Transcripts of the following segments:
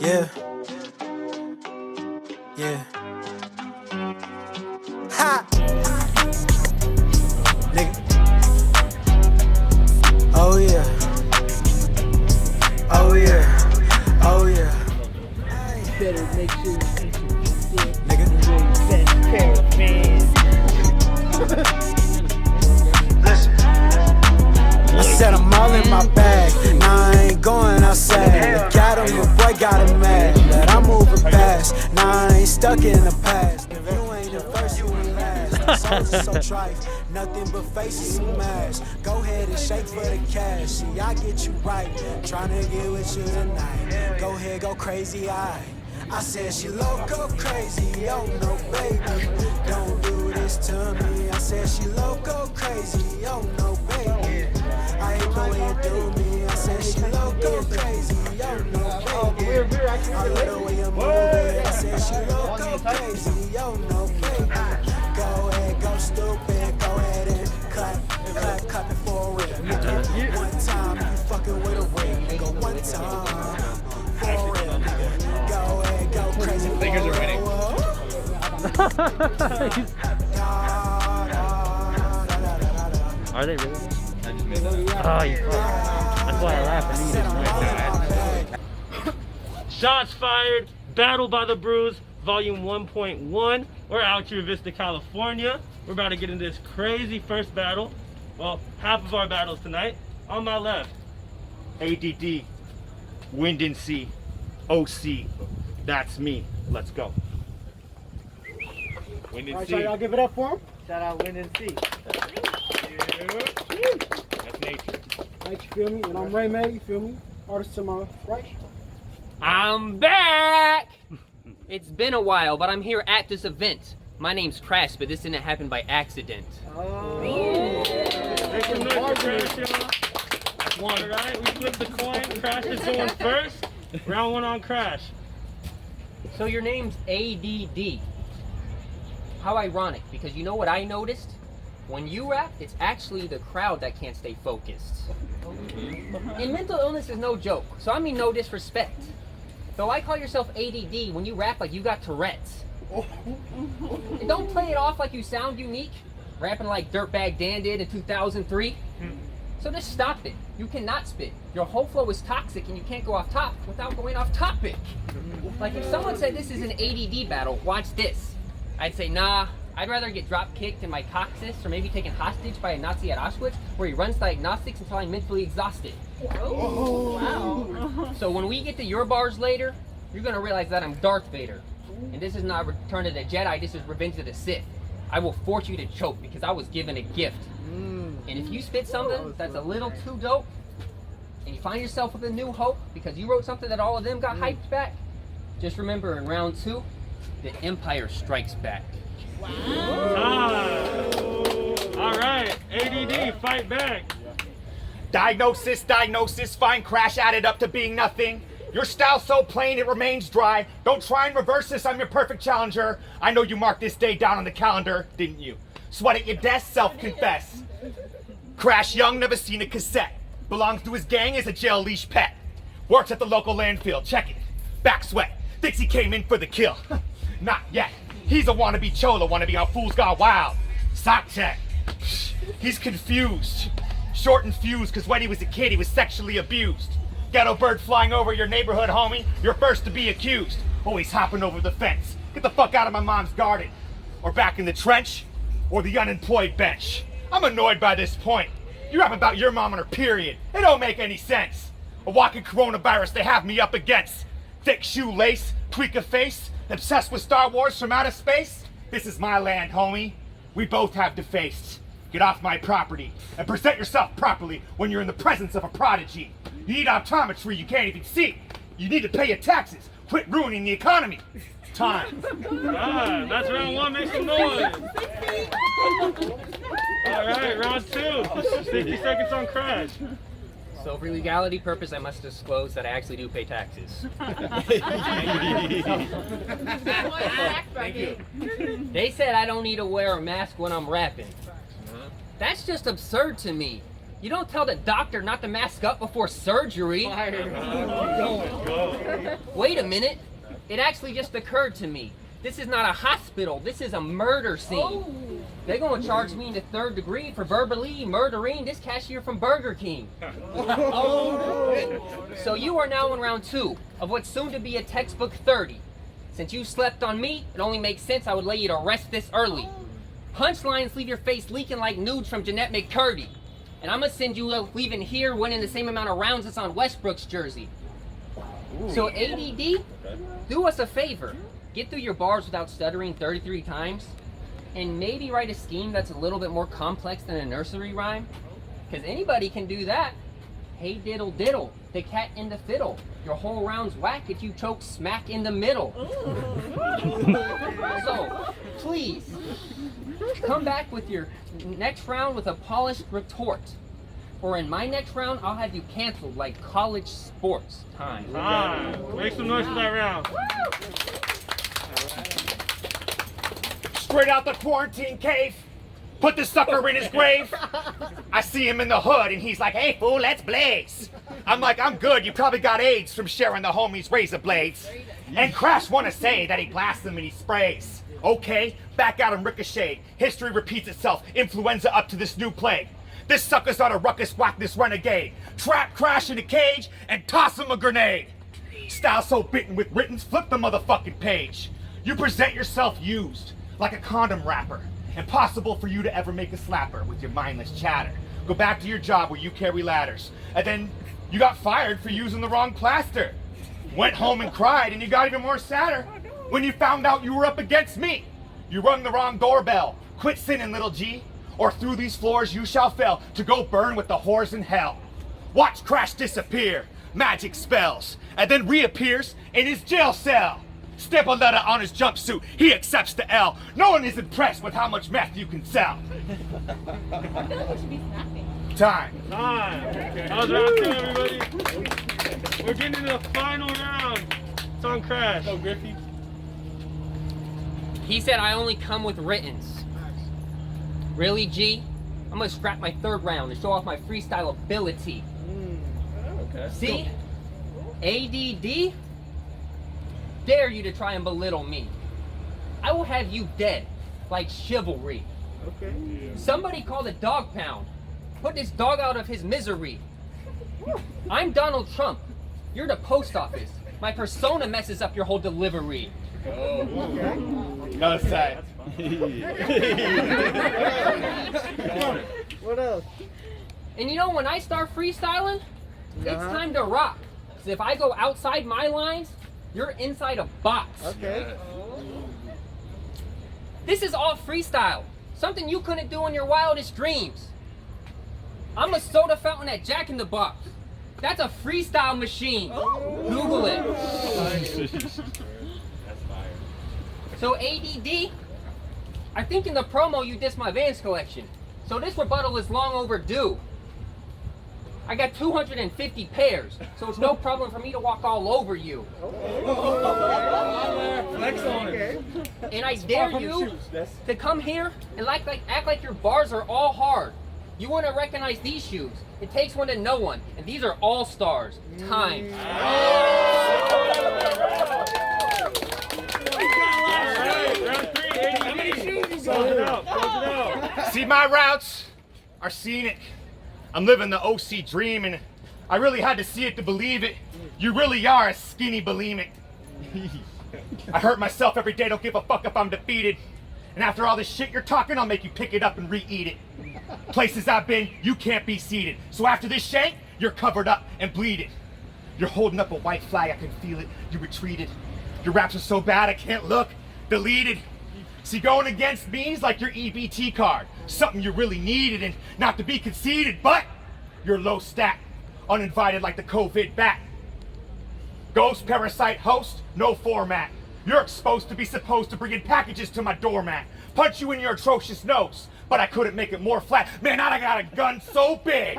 Yeah. Yeah. Ha! Nigga. Oh yeah. Oh yeah. Oh yeah. Better make sure you eat your shit. Nigga. Best pair of fans. Listen. I said I'm all in my bag. Now I ain't going outside. Got him, your boy got him mad. But I'm moving past. Now I ain't stuck in the past. If you ain't the first, you ain't last. Souls are so trite. Nothing but faces and masks. Go ahead and shake for the cash. See, I get you right. Tryna get with you tonight. Go ahead, go crazy, I said she loco crazy, oh no baby. Don't do this to me. I said she loco crazy, oh no baby. I ain't go and do me. I said she loco crazy, oh no baby. I love the way you move it. I said she loco crazy, oh no baby. Go ahead, go stupid, go ahead and clap it for a real. One time you fucking with a ring, nigga. One time for a real, nigga. Go ahead, go crazy. Fingers are winning. Are they really? I just made that up. Oh, you fuck. That's why I laugh at you. Shots fired. Battle by the Brews, volume 1.1. We're out here in Vista, California. We're about to get into this crazy first battle. Well, half of our battles tonight. On my left, A.d.d, Wind and Sea, OC. That's me. Let's go. Wind and Alright, sea. y'all give it up for him. Shout out Wind and Sea. That's nature. Right, you feel me? And I'm Ray May, you feel me? Artist to my right. I'm back! It's been a while, but I'm here at this event. My name's Traxx, but this didn't happen by accident. Make some noise for Crash, y'all. One, right? We flip the coin. Crash is going first. Round one on Crash. So your name's A.d.d. How ironic, because you know what I noticed? When you rap, it's actually the crowd that can't stay focused. And mental illness is no joke, so I mean no disrespect. So why call yourself A.d.d. when you rap like you got Tourette's? And don't play it off like you sound unique, rapping like Dirtbag Dan did in 2003. So just stop it. You cannot spit. Your whole flow is toxic and you can't go off top without going off topic. Like if someone said this is an A.d.d. battle, watch this. I'd say, nah, I'd rather get drop kicked in my coccyx or maybe taken hostage by a Nazi at Auschwitz where he runs diagnostics until I'm mentally exhausted. Oh, wow. So when we get to your bars later, you're gonna realize that I'm Darth Vader. And this is not Return of the Jedi, this is Revenge of the Sith. I will force you to choke because I was given a gift. And if you spit something that's a little too dope, and you find yourself with a new hope because you wrote something that all of them got hyped back, just remember in round 2, the Empire strikes back. All right, A.d.d, fight back. Diagnosis, fine crash added up to being nothing. Your style's so plain it remains dry. Don't try and reverse this, I'm your perfect challenger. I know you marked this day down on the calendar, didn't you? Sweat at your desk, self-confess. Crash Young, never seen a cassette. Belongs to his gang as a jail leash pet. Works at the local landfill, check it. Back sweat, thinks he came in for the kill. Not yet. He's a wannabe cholo, wannabe how fools got wild. Sock check. He's confused. Short and fused, cause when he was a kid, he was sexually abused. Ghetto bird flying over your neighborhood, homie. You're first to be accused. Always hopping over the fence. Get the fuck out of my mom's garden. Or back in the trench. Or the unemployed bench. I'm annoyed by this point. You rap about your mom and her period. It don't make any sense. A walking coronavirus they have me up against. Thick shoelace, tweak a face. Obsessed with Star Wars from outer space? This is my land, homie. We both have defaced. Get off my property and present yourself properly when you're in the presence of a prodigy. You need optometry you can't even see. You need to pay your taxes. Quit ruining the economy. Time. That's round 1, make some noise. All right, round 2, 60 seconds on Crash. So for legality purpose, I must disclose that I actually do pay taxes. Thank you. They said I don't need to wear a mask when I'm rapping. That's just absurd to me. You don't tell the doctor not to mask up before surgery. Wait a minute. It actually just occurred to me. This is not a hospital. This is a murder scene. They're going to charge me in the 3rd degree for verbally murdering this cashier from Burger King. So you are now in round 2 of what's soon to be a textbook 30. Since you slept on me, it only makes sense I would lay you to rest this early. Punchlines leave your face leaking like nudes from Jeanette McCurdy. And I'm going to send you leaving here winning the same amount of rounds as on Westbrook's jersey. So A.d.d, do us a favor. Get through your bars without stuttering 33 times. And maybe write a scheme that's a little bit more complex than a nursery rhyme. Because anybody can do that. Hey diddle diddle, the cat in the fiddle. Your whole round's whack if you choke smack in the middle. So, please, come back with your next round with a polished retort. Or in my next round, I'll have you canceled like college sports. Time. Make some noise for that round. Straight out the quarantine cave. Put the sucker in his grave. I see him in the hood and he's like, hey fool, let's blaze. I'm like, I'm good, you probably got AIDS from sharing the homies' razor blades. And Crash wanna say that he blasts them and he sprays. Okay, back out and ricochet. History repeats itself, influenza up to this new plague. This sucker's on a ruckus, whack this renegade. Trap Crash in the cage and toss him a grenade. Style so bitten with writtens, flip the motherfucking page. You present yourself used, like a condom wrapper. Impossible for you to ever make a slapper with your mindless chatter. Go back to your job where you carry ladders. And then you got fired for using the wrong plaster. Went home and cried and you got even more sadder when you found out you were up against me. You rung the wrong doorbell. Quit sinning, little G, or through these floors you shall fail to go burn with the whores in hell. Watch Crash disappear, magic spells, and then reappears in his jail cell. Stamp a letter on his jumpsuit, he accepts the L. No one is impressed with how much meth you can sell. I feel like we should be snapping. Time. That was round 2, everybody. We're getting to the final round. It's on Crash. Go, Gryffin. He said I only come with writtens. Really, G? I'm gonna scrap my 3rd round to show off my freestyle ability. Okay. See? A.d.d? Dare you to try and belittle me. I will have you dead, like chivalry. Okay. Somebody call the dog pound. Put this dog out of his misery. I'm Donald Trump. You're the post office. My persona messes up your whole delivery. No say. What else? And you know, when I start freestyling, it's time to rock. 'Cause if I go outside my lines, you're inside a box. Okay. This is all freestyle. Something you couldn't do in your wildest dreams. I'm a soda fountain at Jack in the Box. That's a freestyle machine. Google it. So A.d.d, I think in the promo you dissed my Vans collection. So this rebuttal is long overdue. I got 250 pairs, so it's no problem for me to walk all over you. Flex on it. And I dare you to come here and act like your bars are all hard. You wouldn't recognize these shoes. It takes one to know one, and these are all stars. Time. Round 3, A.d.d. How many shoes you got? Close it out. See, my routes are scenic. I'm living the OC dream, and I really had to see it to believe it. You really are a skinny bulimic. I hurt myself every day, don't give a fuck if I'm defeated. And after all this shit you're talking, I'll make you pick it up and re-eat it. Places I've been, you can't be seated. So after this shank, you're covered up and bleeding. You're holding up a white flag, I can feel it. You retreated. Your raps are so bad I can't look. Deleted. See, going against me is like your EBT card. Something you really needed, and not to be conceited, but you're low stat. Uninvited like the COVID bat. Ghost, parasite, host, no format. You're exposed to be supposed to bring in packages to my doormat. Punch you in your atrocious nose, but I couldn't make it more flat. Man, I got a gun so big.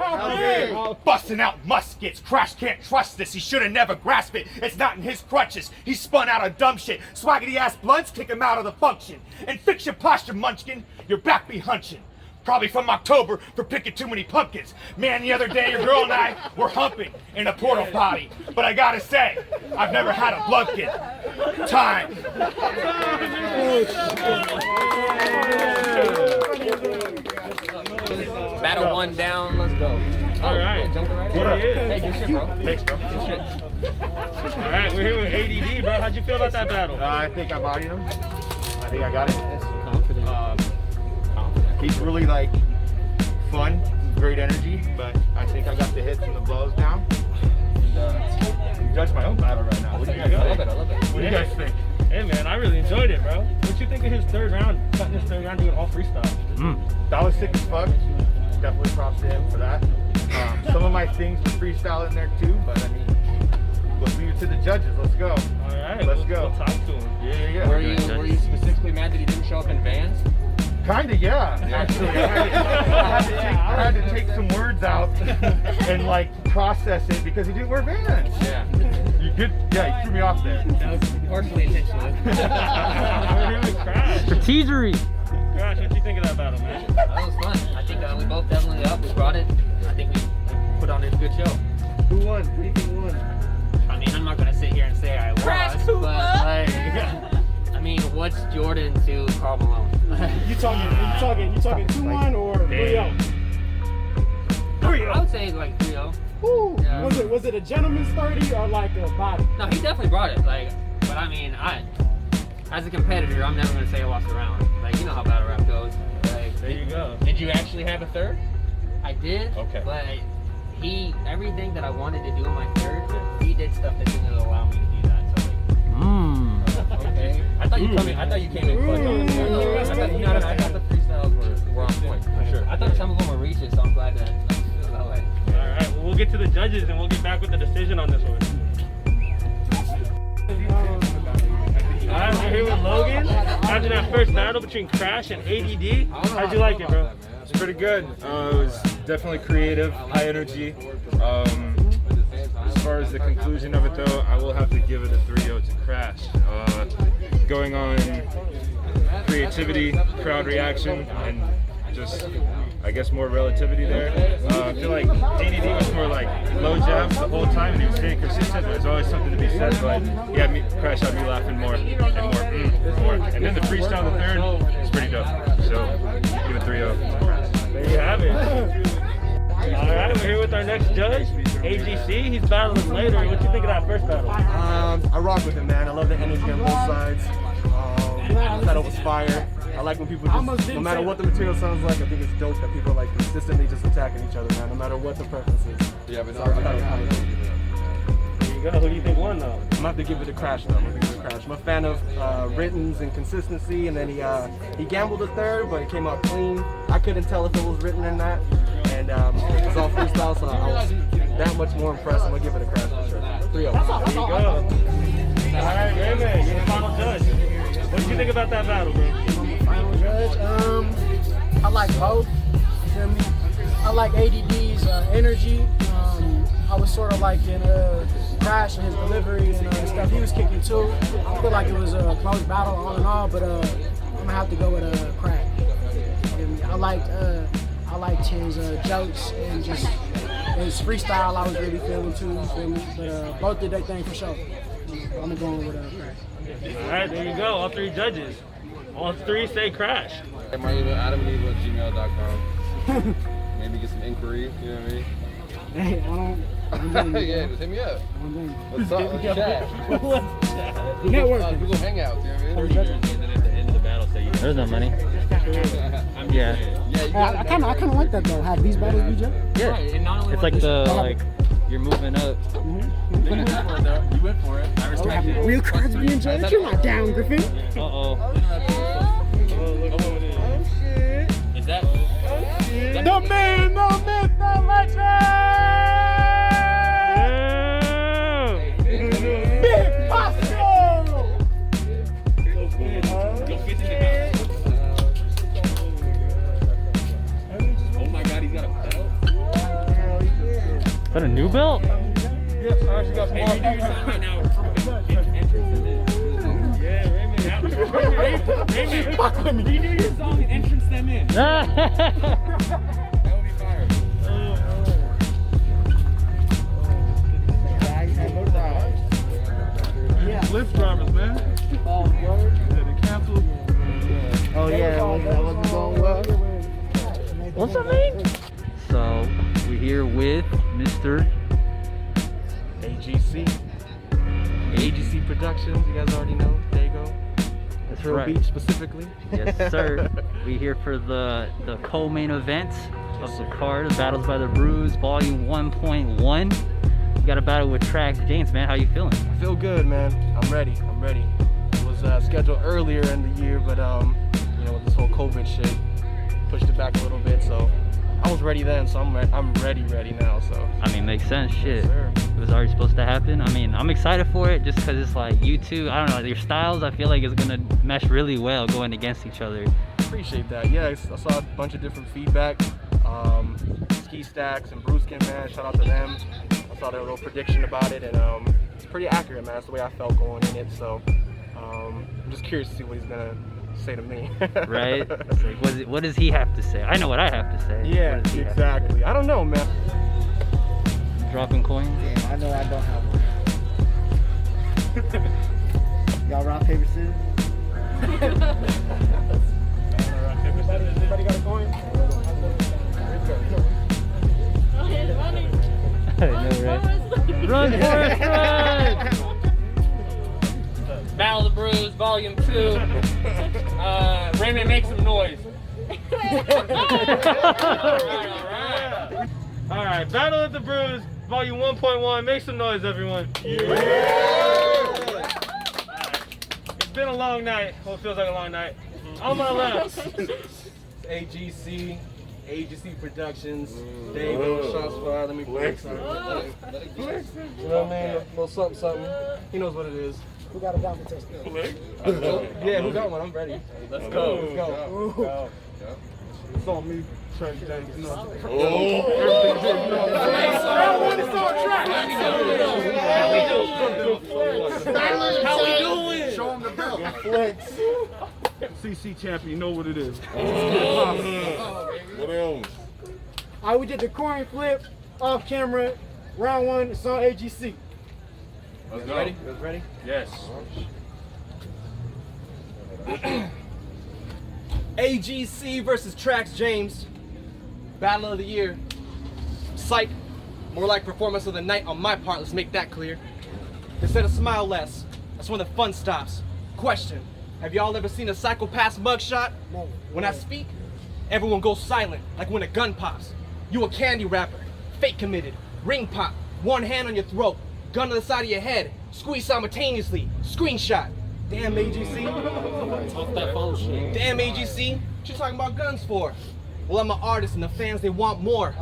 Busting out muskets. Crash can't trust this. He should have never grasped it. It's not in his crutches. He spun out of dumb shit. Swaggity ass blunts kick him out of the function. And fix your posture, munchkin. Your back be hunching. Probably from October for picking too many pumpkins. Man, the other day your girl and I were humping in a portal potty. But I gotta say, I've never had a blumpkin. Time. Battle 1 down, let's go. All right. Hey, good shit, bro. Thanks, bro. Good shit. All right, we're here with A.d.d, bro. How'd you feel about that battle? I think I bodied him. I think I got it. Confident. He's really like fun, great energy, but I think I got the hits and the blows down. And judge my own battle right now. What do you guys I love think? it, I love it. What do you guys think? Hey, man, I really enjoyed it, bro. What you think of his third round, cutting his third round, doing all freestyle? That was sick as fuck. Definitely props to him for that. Some of my things were freestyle in there too, but I mean, let's leave it to the judges. Let's go. All right, Let's go. We'll talk to him. Yeah. Were you specifically mad that he didn't show up in Vans? Kinda, yeah. Actually, I had to take some words out and like process it because he didn't wear Vans. Yeah. You did, yeah. You threw me off there. That was partially intentional. We're here with Crash. Teasery. Crash, what you think of that battle, man? That was fun. I think we both definitely up. We brought it. I think we put on a good show. Who won? Who do you think won? I mean, I'm not gonna sit here and say I was, but like, I mean, what's Jordan to Karl Malone? You talking 2-1 or 3-0? 3-0. I would say like 3-0. Ooh. Yeah. Was it a gentleman's 30 or like a body? No, he definitely brought it. Like, but I mean, as a competitor, I'm never gonna say I lost a round. Like, you know how battle rap goes. Like, There you go. did you actually have a third? I did. Okay. But everything that I wanted to do in my third, he did stuff that didn't allow me to do that. So like, okay. I thought you came in clutch on it. I thought the freestyles were on point for sure. I thought some of them were reaches, so I'm glad that that way. All right, well, we'll get to the judges and we'll get back with the decision on this one. All right, we're here with Logan. After that first battle between Crash and A.d.d, how'd you like it, bro? It's pretty good. It was definitely creative, high energy. As far as the conclusion of it though, I will have to give it a 3-0 to Crash. Going on creativity, crowd reaction, and just, I guess, more relativity there. I feel like A.d.d was more like low jabs the whole time, and he was staying consistent. There's always something to be said, but Crash had me laughing more and more. And then the freestyle, the third, is pretty dope. So, give it 3-0. There you have it. All right, we're here with our next judge, AGC. He's battling later. What you think of that first battle? I rock with it, man. I love the energy on both sides. That was fire. I like when people just, no matter what the material sounds like, I think it's dope that people are like consistently just attacking each other, man, no matter what the preference is. Yeah, but There you go. Who do you think won, though? I'm gonna have to give it a Crash, though. I'm a fan of writtens and consistency, and then he gambled a third, but it came out clean. I couldn't tell if it was written or not, and it was all freestyle, so I was that much more impressed. I'm gonna give it a Crash for sure. 3-0. There you go. All right, Raymond, you're the final judge. What did you think about that battle, bro? Final judge. I like both. You feel me? I like A.d.d's energy. I was sort of like in Crash and his delivery and stuff he was kicking too. I feel like it was a close battle all in all, but I'm gonna have to go with Crash. You feel me? I liked his jokes and just his freestyle. I was really feeling too. You feel me? But both did their thing for sure. I'm going with Crash. All right, there you go. All three judges. All three say Crash. AdamandEve@gmail.com. Maybe get some inquiry, you know what I mean? Hey, I don't. Yeah, just hit me up. What's up? Let's chat. Network. We go hang out, you know what I mean? There's no money. Yeah. I kind of like that though. Have these battles be judged? Yeah. Right, and not only It's was like it- the you're moving up. You went for it. I respect it. Real cards being judged? You're not down, Gryffin. Uh-oh. Is that? The man, the myth, the legend! Big Paso! Oh my God, he's got a belt. Is that a new belt? Yeah, Raymond, Fuck with me. Redo your song and entrance them in. That would be fire. Lift drivers, man. Yeah, they canceled. Oh yeah, that wasn't going well. What's up, man? So we're here with Mr. AGC Productions, you guys already know. There you go. That's Pearl right. Beach specifically. Yes, sir. We're here for the co-main event of the card, Battles by the Brews, Volume 1.1. You got a battle with Traxx Jamez, man. How you feeling? I feel good, man. I'm ready. It was scheduled earlier in the year, but you know, with this whole COVID shit, pushed it back a little bit. So I was ready then, so I'm ready now. So I mean, makes sense. Shit, Yes, sir. it was already supposed to happen. I mean, I'm excited for it just because it's like you two. I don't know, your styles. I feel like it's gonna mesh really well going against each other. appreciate that. Yeah, I saw a bunch of different feedback. Ski Stacks and Brews, man, shout out to them. I saw their little prediction about it, and it's pretty accurate, man. That's the way I felt going in it. So I'm just curious to see what he's gonna say to me. Right? It's like, what does he have to say? I know what I have to say. Yeah, What does he have to exactly. I don't know, man. say? Dropping coins? Damn, I know I don't have one. Y'all rock, paper, scissors? Everybody got a coin? I know, right? Run, Forrest, run! Battle of the Brews, Volume 2. Raymond, make some noise. All right, Battle of the Brews, Volume 1.1. Make some noise, everyone. It's been a long night. Well, it feels like a long night. On my left, AGC Productions. There you go, shots fired. Let me flex. You know what I mean? A little something. He knows what it is. Who got a diamond test? Yeah, who got one? I'm ready. Let's go. It's on me, Traxx Jamez. You know. How we doing? Show him the belt. Flex. CC champion, you know what it is. What else? Alright, we did the coin flip off camera. Round 1, it's on AGC. Let's go. Ready? You guys ready? Yes. AGC versus Traxx Jamez. Battle of the year. Psych. More like performance of the night on my part, let's make that clear. Instead of smile less, that's when the fun stops. Question, have y'all ever seen a psychopath's mugshot? No. When I speak, everyone goes silent, like when a gun pops. You a candy wrapper, fake committed, ring pop, one hand on your throat, gun on the side of your head, squeeze simultaneously, screenshot. Damn AGC. Talk that bullshit. Damn AGC, what you talking about guns for? Well, I'm an artist and the fans, they want more.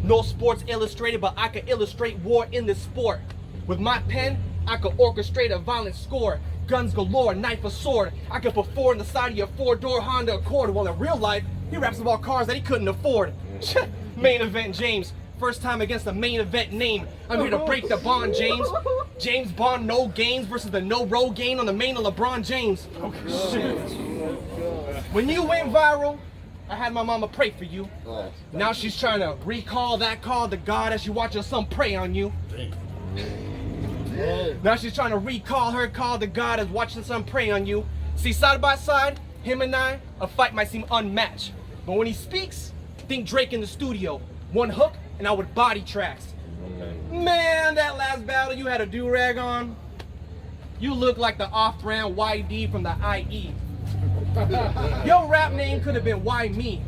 No Sports Illustrated, but I could illustrate war in this sport. With my pen, I could orchestrate a violent score. Guns galore, knife or sword. I could put 4 on the side of your 4-door Honda Accord. While in real life, he raps about cars that he couldn't afford. Main event James. First time against the main event name. I'm here to break the bond, James. James Bond, no gains versus the no road gain on the main of LeBron James. Shit. When you went viral, I had my mama pray for you. Now she's trying to recall that call to God as she watches her son pray on you. Now she's trying to recall her call to God as watching her son pray on you. See, side by side, him and I, a fight might seem unmatched. But when he speaks, think Drake in the studio. One hook, and I would body Traxx. Man, that last battle you had a do-rag on. You look like the off-brand YD from the IE. Your rap name could have been Why Me.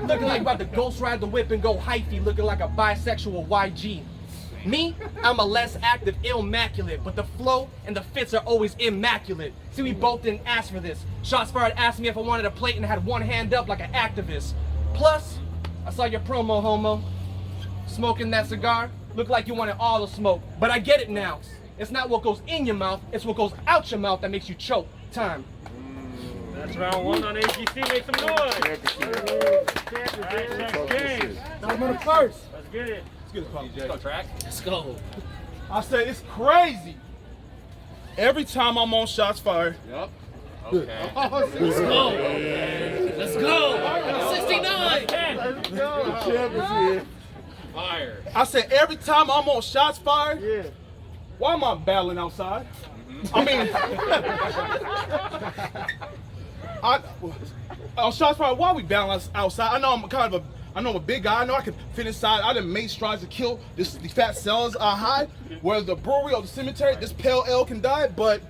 Looking like about to ghost ride the whip and go hyphy, looking like a bisexual YG. Me, I'm a less active, immaculate, but the flow and the fits are always immaculate. See, we both didn't ask for this. Shots fired asked me if I wanted a plate and had one hand up like an activist. Plus, I saw your promo, homo. Smoking that cigar, looked like you wanted all the smoke. But I get it now. It's not what goes in your mouth, it's what goes out your mouth that makes you choke. Time. that's round 1 on AGC. Make some noise. Traxx Jamez. I'm on the first. Let's get it. Let's go, Traxx. Let's go. I say it's crazy. Every time I'm on shots fired, Okay. Let's go. Let's go. 69. Let's go. The champ is here. Fire. I said every time I'm on shots fired, why am I battling outside? I mean, on shots fired, why are we battling outside? I know I'm a big guy. I know I can fit inside. I done made strides to kill these fat cells I hide. Whether the brewery or the cemetery, this pale ale can die, but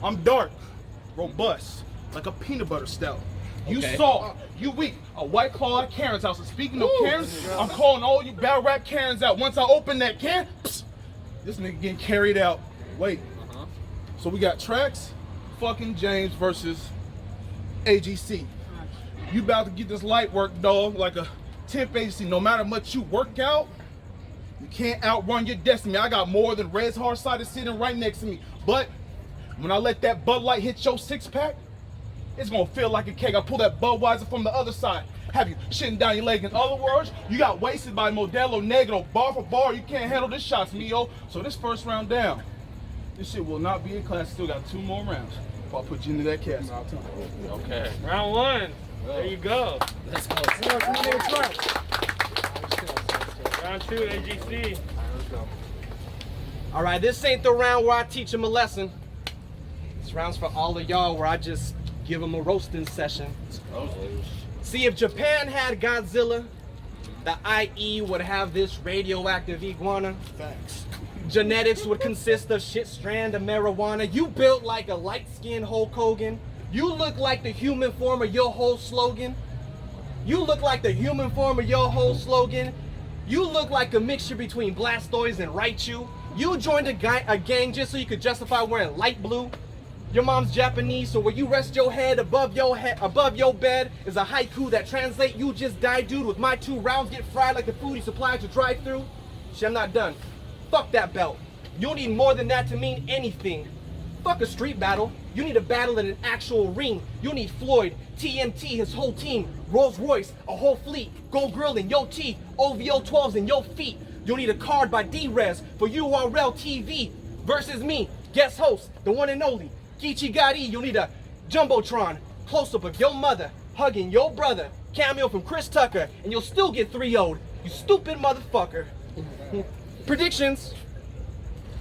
I'm dark, robust, like a peanut butter stout. You saw, you weak, a White Claw at Karen's house. And speaking of Karen's, I'm calling all you battle rap Karens out. Once I open that can, psst, this nigga getting carried out. Wait. So we got Traxx fucking Jamez versus AGC. You about to get this light work, dog, like a temp agency. No matter much you work out, you can't outrun your destiny. I got more than Red's hard-sided sitting right next to me. But when I let that Bud Light hit your six-pack, it's gonna feel like a cake. I pull that Budweiser from the other side. Have you shitting down your leg? In other words, you got wasted by Modelo Negro. Bar for bar, you can't handle this shots, Mio. So this first round down, this shit will not be in class. Still got 2 more rounds. If I put you into that cast, I'll tell you. Okay. Round 1. There you go. Let's go. Round 2, AGC. All right, this ain't the round where I teach them a lesson. This round's for all of y'all where I just give them a roasting session. See, if Japan had Godzilla, the IE would have this radioactive iguana. Thanks. Genetics would consist of shit strand of marijuana. You built like a light-skinned Hulk Hogan. You look like the human form of your whole slogan. You look like the human form of your whole slogan. You look like a mixture between Blastoise and Raichu. You joined a gang just so you could justify wearing light blue. Your mom's Japanese, so where you rest your head above your bed is a haiku that translate you just died, dude, with my 2 rounds get fried like the food he supplied to drive through. Shit, I'm not done. Fuck that belt. You don't need more than that to mean anything. Fuck a street battle. You need a battle in an actual ring. You need Floyd, TNT, his whole team, Rolls Royce, a whole fleet, Gold Grill in your teeth, OVO 12s in your feet. You need a card by D-Res for URL TV versus me, guest host, the one and only. Geechee Gotti, you'll need a Jumbotron, close-up of your mother, hugging your brother, cameo from Chris Tucker, and you'll still get 3-0'd, you stupid motherfucker. Predictions,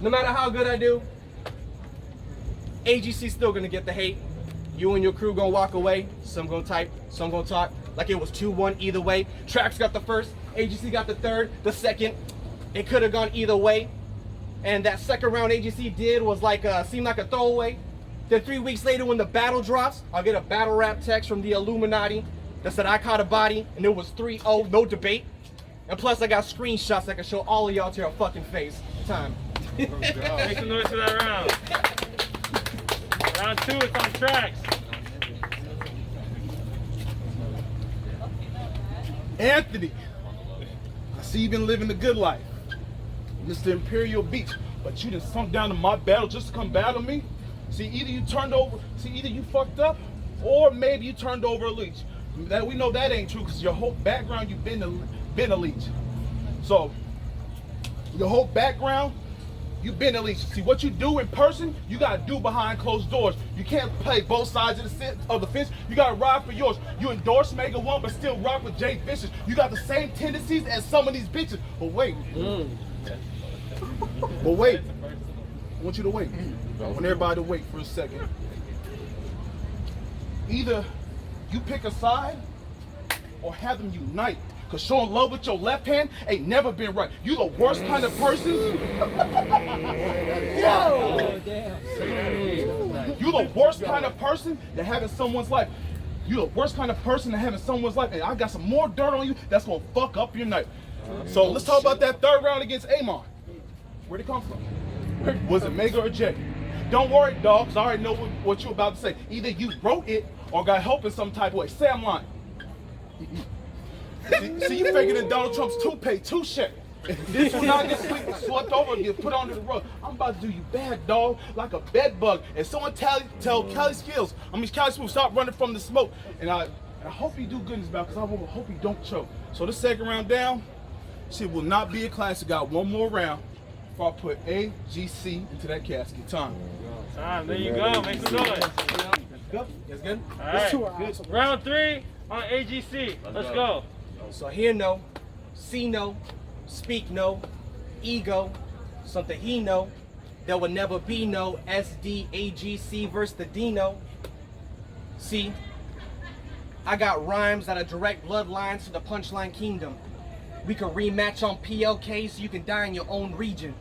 no matter how good I do, AGC's still gonna get the hate. You and your crew gonna walk away, some gonna type, some gonna talk, like it was 2-1 either way. Traxx got the first, AGC got the third, the second, it could have gone either way. And that second round AGC did was like, seemed like a throwaway. Then 3 weeks later when the battle drops, I'll get a battle rap text from the Illuminati that said I caught a body and it was 3-0, no debate. And plus I got screenshots I can show all of y'all to your fucking face. Time. Make some noise for that round. Round 2, it's on Traxx. Anthony, I see you've been living the good life. Mr. Imperial Beach, but you done sunk down to my battle just to come battle me? See, either you fucked up, or maybe you turned over a leech. That we know that ain't true, because your whole background, you've been a leech. So, your whole background, you've been a leech. See, what you do in person, you gotta do behind closed doors. You can't play both sides of the fence. You gotta ride for yours. You endorse Mega One, but still rock with Jay Vicious. You got the same tendencies as some of these bitches. But wait. But wait. I want you to wait. I want everybody to wait for a second. Either you pick a side or have them unite. Cause showing love with your left hand ain't never been right. You the worst kind of person. Yo! You the worst kind of person that having someone's life. You the worst kind of person that having someone's life. And I got some more dirt on you that's gonna fuck up your night. So let's talk about that third round against Amon. Where'd it come from? Was it Mega or Jay? Don't worry, dog, because I already know what you're about to say. Either you wrote it or got help in some type of way. Say I'm lying. See, you faking in Donald Trump's toupee, touche. This will not get swept over and get put under the rug. I'm about to do you bad, dog, like a bed bug. And someone tell Kelly Smooth, stop running from the smoke. And I hope you do good in this battle, because I hope you don't choke. So this second round down, shit will not be a classic. Got one more round. before I put A.G.C. into that casket. Time. There you go. Make some noise. Good? That's good? All right. Good. Round 3 on AGC. Let's go. So hear no, see no, speak no, ego, something he know. There will never be no SDAGC versus the Dino. See, I got rhymes that are direct bloodlines to the punchline kingdom. We can rematch on PLK so you can die in your own region.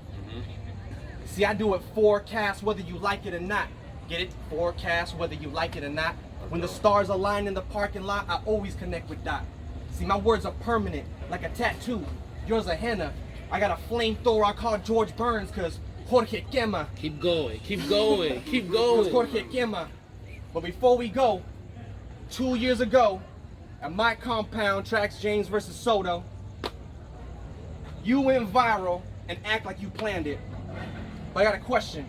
See, I do it forecast whether you like it or not. Get it? Forecast whether you like it or not. When the stars align in the parking lot, I always connect with Doc. See, my words are permanent, like a tattoo. Yours a henna. I got a flamethrower I call George Burns, cause Jorge Quema. Keep going, keep going, keep going. Jorge Quema. But before we go, 2 years ago, at my compound, Traxx Jamez versus Soto, you went viral and act like you planned it. But I got a question.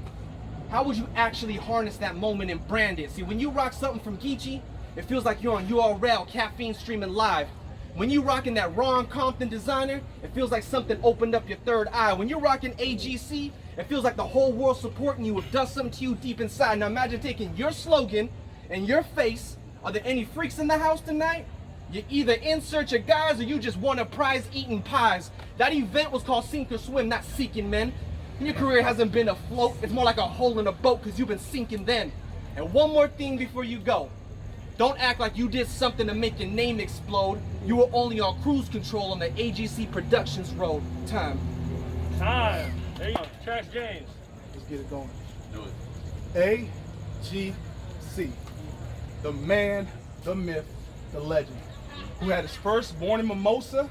How would you actually harness that moment and brand it? See, when you rock something from Geechee, it feels like you're on URL, caffeine streaming live. When you rocking that Ron Compton designer, it feels like something opened up your third eye. When you're rocking AGC, it feels like the whole world supporting you. It does something to you deep inside. Now imagine taking your slogan and your face. Are there any freaks in the house tonight? You're either in search of guys or you just want a prize eating pies. That event was called Sink or Swim, not Seeking Men. And your career hasn't been afloat, it's more like a hole in a boat because you've been sinking then. And one more thing before you go. Don't act like you did something to make your name explode. You were only on cruise control on the AGC Productions road. Time. There you go. Traxx Jamez. Let's get it going. Do it. A.G.C. The man, the myth, the legend, who had his first morning mimosa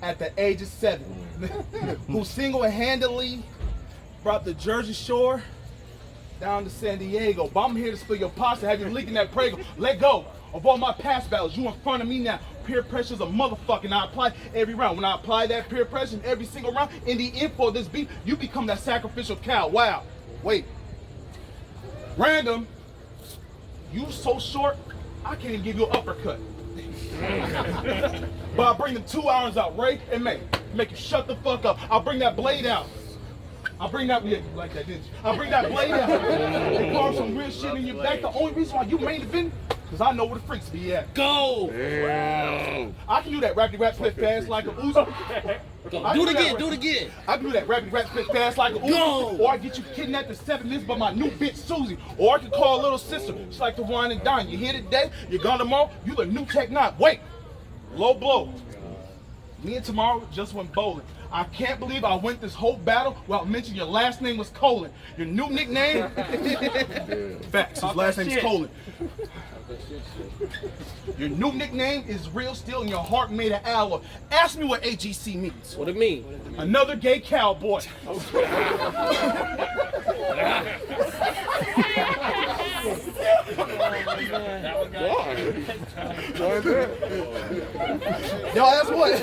at the age of 7, who single-handedly brought the Jersey Shore down to San Diego. But I'm here to spill your pasta, have you leaking that Prego. Let go of all my past battles. You in front of me now. Peer pressure's a motherfucking. I apply every round. When I apply that peer pressure in every single round, in the end for this beef, you become that sacrificial cow. Wow. Wait. Random. You so short, I can't even give you an uppercut. But I'll bring the 2 irons out, Ray, and make you shut the fuck up. I'll bring that blade out. I'll bring that, yeah, you like that, didn't you? I'll bring that blade out and carve some real shit in your back. The only reason why you main event, because I know where the freaks be at. Go! Yeah. I can do that rappy rap split fast like a Uzi. Go. Do it again, do it again. I can do that rappy rap split fast like a Uzi. Go. Or I get you kidnapped in 7 minutes by my new bitch Susie. Or I can call a little sister. She's like the wine and dine. You here today, you're gone tomorrow, you the new Tech 9. Wait, low blow. Me and Tomorrow just went bowling. I can't believe I went this whole battle without mentioning your last name was Colin. Your new nickname? Facts, his last name is Colin. Your new nickname is Real Steel and your heart made of alloy. Ask me what AGC means. What it mean? Another gay cowboy. Y'all ask what?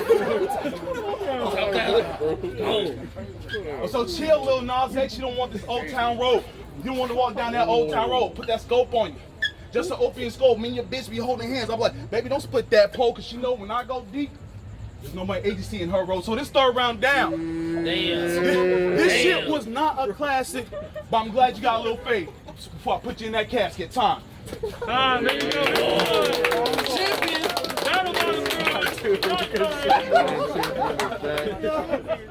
So chill, Lil Nas X. You don't want this Old Town Road. You don't want to walk down that Old Town Road. Put that scope on you. Just an open scope. Me and your bitch be holding hands. I'm like, baby, don't split that pole, because she know when I go deep, there's no more agency in her road. So this third round down. Damn. This shit was not a classic, but I'm glad you got a little faith before I put you in that casket. Time. There you go. Champion. Battle by the Brews.